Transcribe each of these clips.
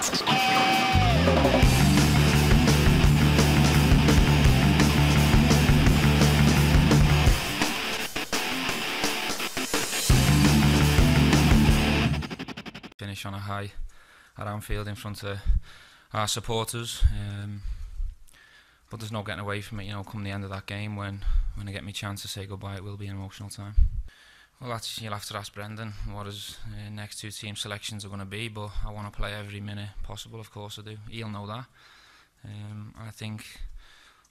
Finish on a high at Anfield in front of our supporters, but there's no getting away from it. You know, come the end of that game, when I get my chance to say goodbye, it will be an emotional time. Well, you'll have to ask Brendan what his next two team selections are going to be, but I want to play every minute possible, of course I do. He'll know that. I think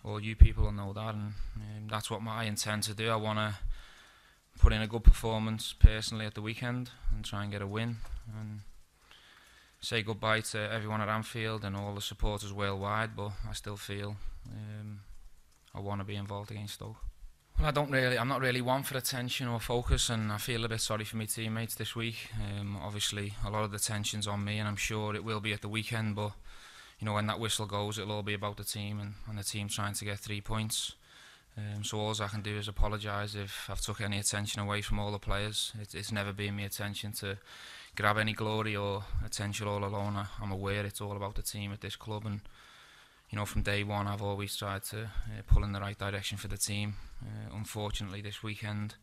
all you people will know that, and that's what I intend to do. I want to put in a good performance personally at the weekend and try and get a win and say goodbye to everyone at Anfield and all the supporters worldwide, but I still feel I want to be involved against Stoke. Well, I'm not really one for attention or focus, and I feel a bit sorry for my teammates this week. Obviously a lot of the tension's on me, and I'm sure it will be at the weekend, but you know, when that whistle goes, it'll all be about the team and the team trying to get 3 points. So all I can do is apologise if I've took any attention away from all the players. It's never been my intention to grab any glory or attention all alone. I'm aware it's all about the team at this club, and you know, from day one I've always tried to pull in the right direction for the team. Unfortunately this weekend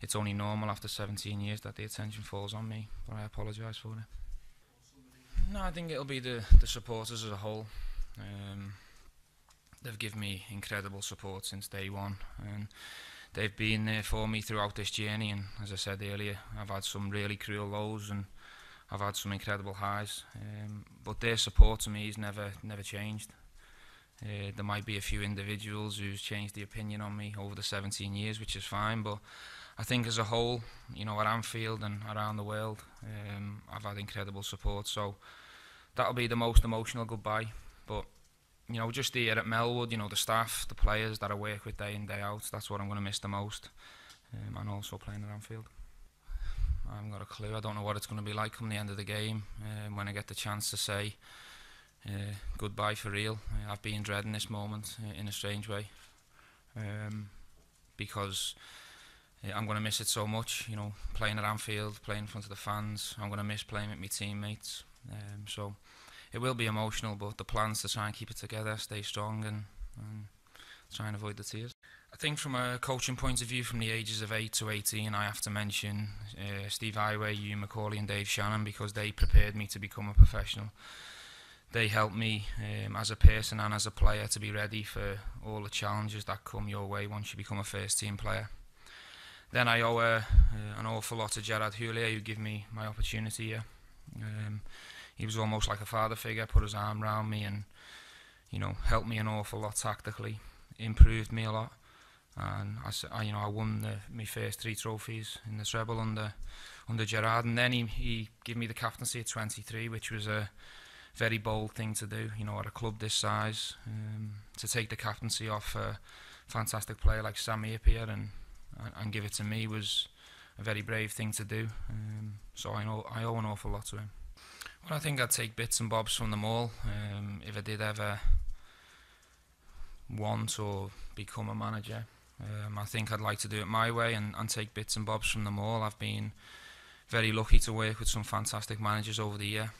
it's only normal after 17 years that the attention falls on me, but I apologise for it. No, I think it'll be the supporters as a whole. They've given me incredible support since day one, and they've been there for me throughout this journey. And as I said earlier, I've had some really cruel lows and I've had some incredible highs, but their support to me has never changed. There might be a few individuals who's changed the opinion on me over the 17 years, which is fine, but I think as a whole, you know, at Anfield and around the world, I've had incredible support. So that'll be the most emotional goodbye. But you know, just here at Melwood, you know, the staff, the players that I work with day in, day out, that's what I'm going to miss the most. And also playing at Anfield. I haven't got a clue. I don't know what it's going to be like come the end of the game, when I get the chance to say goodbye for real. I've been dreading this moment in a strange way, because I'm going to miss it so much. You know, playing at Anfield, playing in front of the fans. I'm going to miss playing with my teammates. So it will be emotional, but the plan's to try and keep it together, stay strong, and try and avoid the tears. I think from a coaching point of view, from the ages of 8 to 18, I have to mention Steve Highway, Hugh McCauley and Dave Shannon, because they prepared me to become a professional. They helped me as a person and as a player to be ready for all the challenges that come your way once you become a first team player. Then I owe an awful lot to Gerrard, who gave me my opportunity here. He was almost like a father figure, put his arm around me and, you know, helped me an awful lot tactically, improved me a lot. And I won my first 3 trophies in the treble under Gerrard, and then he gave me the captaincy at 23, which was a very bold thing to do, you know, at a club this size, to take the captaincy off a fantastic player like Sammy up here and give it to me was a very brave thing to do. So I owe an awful lot to him. Well, I think I'd take bits and bobs from them all. If I did ever want or become a manager, I think I'd like to do it my way and take bits and bobs from them all. I've been very lucky to work with some fantastic managers over the year.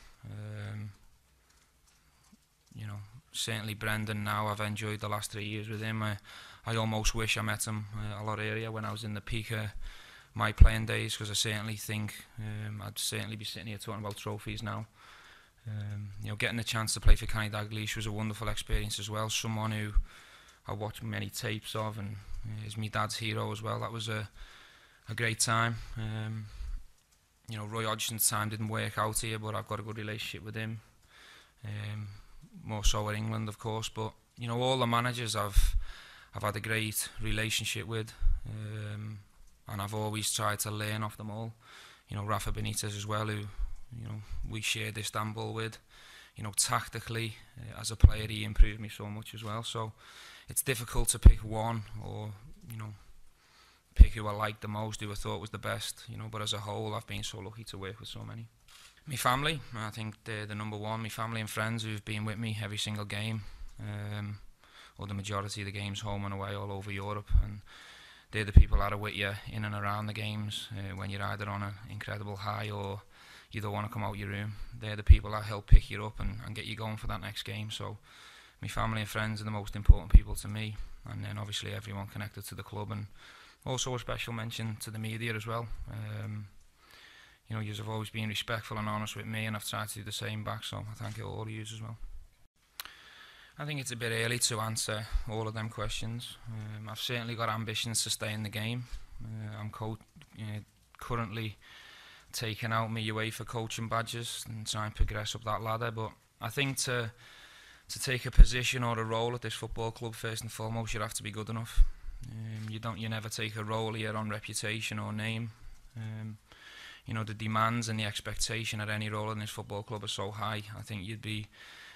You know, certainly Brendan now, I've enjoyed the last 3 years with him. I almost wish I met him a lot earlier when I was in the peak of my playing days, because I certainly think I'd certainly be sitting here talking about trophies now. You know, getting the chance to play for Kenny Dalglish was a wonderful experience as well. Someone who I watched many tapes of and is my dad's hero as well. That was a great time. You know, Roy Hodgson's time didn't work out here, but I've got a good relationship with him. More so at England, of course, but you know, all the managers I've had a great relationship with, and I've always tried to learn off them all. You know, Rafa Benitez as well, who, you know, we shared Istanbul with. You know, tactically, as a player, he improved me so much as well. So it's difficult to pick one, or, you know, pick who I liked the most, who I thought was the best. You know, but as a whole, I've been so lucky to work with so many. My family, I think they're the number one. My family and friends who've been with me every single game, or the majority of the games, home and away, all over Europe, and they're the people that are with you in and around the games when you're either on an incredible high or you don't want to come out your room. They're the people that help pick you up and get you going for that next game. So my family and friends are the most important people to me, and then obviously everyone connected to the club, and also a special mention to the media as well. You know, you have always been respectful and honest with me, and I've tried to do the same back, so I thank you all of you as well. I think it's a bit early to answer all of them questions. I've certainly got ambitions to stay in the game. I'm currently taking out my UEFA coaching badges and trying to progress up that ladder, but I think to take a position or a role at this football club, first and foremost, you have to be good enough. You never take a role here on reputation or name. You know, the demands and the expectation at any role in this football club are so high. I think you'd be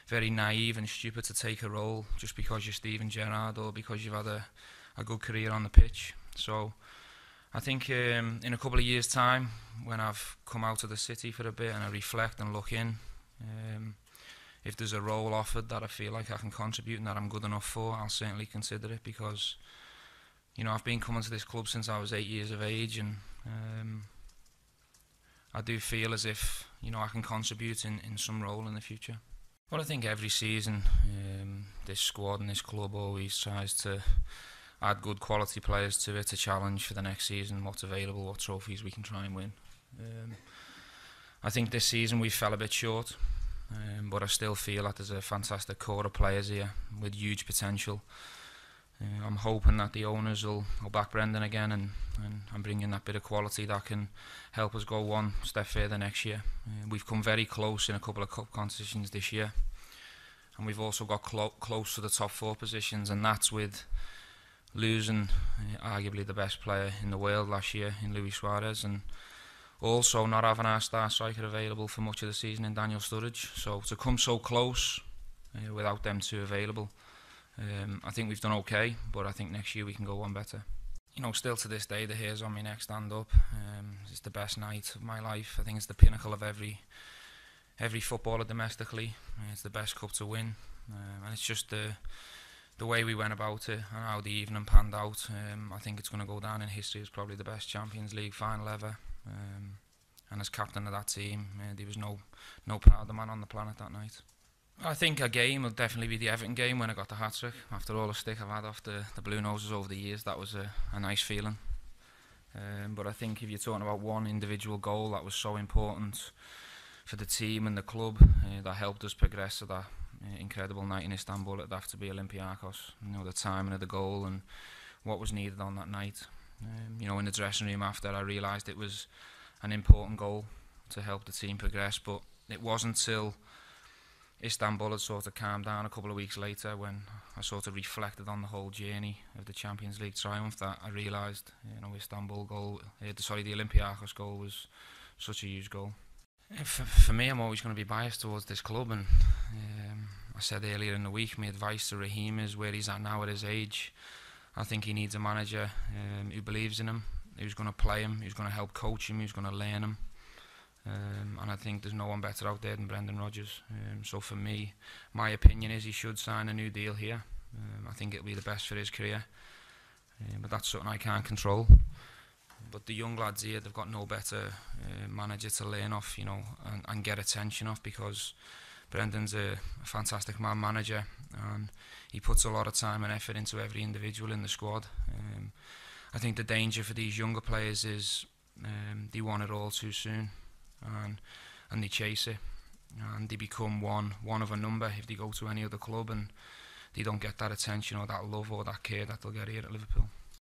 very naive and stupid to take a role just because you're Steven Gerrard or because you've had a good career on the pitch. So I think in a couple of years' time, when I've come out of the city for a bit and I reflect and look in, if there's a role offered that I feel like I can contribute and that I'm good enough for, I'll certainly consider it, because, you know, I've been coming to this club since I was 8 years of age, and I do feel as if, you know, I can contribute in some role in the future. Well, I think every season this squad and this club always tries to add good quality players to it to challenge for the next season, what's available, what trophies we can try and win. I think this season we fell a bit short, but I still feel that there's a fantastic core of players here with huge potential. I'm hoping that the owners will back Brendan again and bring in that bit of quality that can help us go one step further next year. We've come very close in a couple of cup competitions this year, and we've also got close to the top 4 positions, and that's with losing arguably the best player in the world last year in Luis Suarez, and also not having our star striker available for much of the season in Daniel Sturridge. So to come so close without them two available, I think we've done okay, but I think next year we can go one better. You know, still to this day, the hairs on my neck stand up. It's the best night of my life. I think it's the pinnacle of every footballer domestically. It's the best cup to win, and it's just the way we went about it and how the evening panned out. I think it's going to go down in history as probably the best Champions League final ever. And as captain of that team, there was no prouder man on the planet that night. I think a game will definitely be the Everton game when I got the hat-trick. After all the stick I've had off the Blue Noses over the years, that was a nice feeling. But I think if you're talking about one individual goal that was so important for the team and the club, that helped us progress to that incredible night in Istanbul, it'd have to be Olympiacos. You know, the timing of the goal and what was needed on that night. You know, in the dressing room after, I realised it was an important goal to help the team progress, but it wasn't till Istanbul had sort of calmed down a couple of weeks later, when I sort of reflected on the whole journey of the Champions League triumph, that I realised, you know, the Olympiacos goal was such a huge goal. For me, I'm always going to be biased towards this club, and I said earlier in the week, my advice to Raheem is where he's at now at his age. I think he needs a manager who believes in him, who's going to play him, who's going to help coach him, who's going to learn him. And I think there's no one better out there than Brendan Rodgers. So for me, my opinion is he should sign a new deal here. I think it'll be the best for his career. But that's something I can't control. But the young lads here, they've got no better manager to learn off, you know, and get attention off, because Brendan's a fantastic manager, and he puts a lot of time and effort into every individual in the squad. I think the danger for these younger players is they want it all too soon, and they chase it, and they become one of a number if they go to any other club, and they don't get that attention or that love or that care that they'll get here at Liverpool.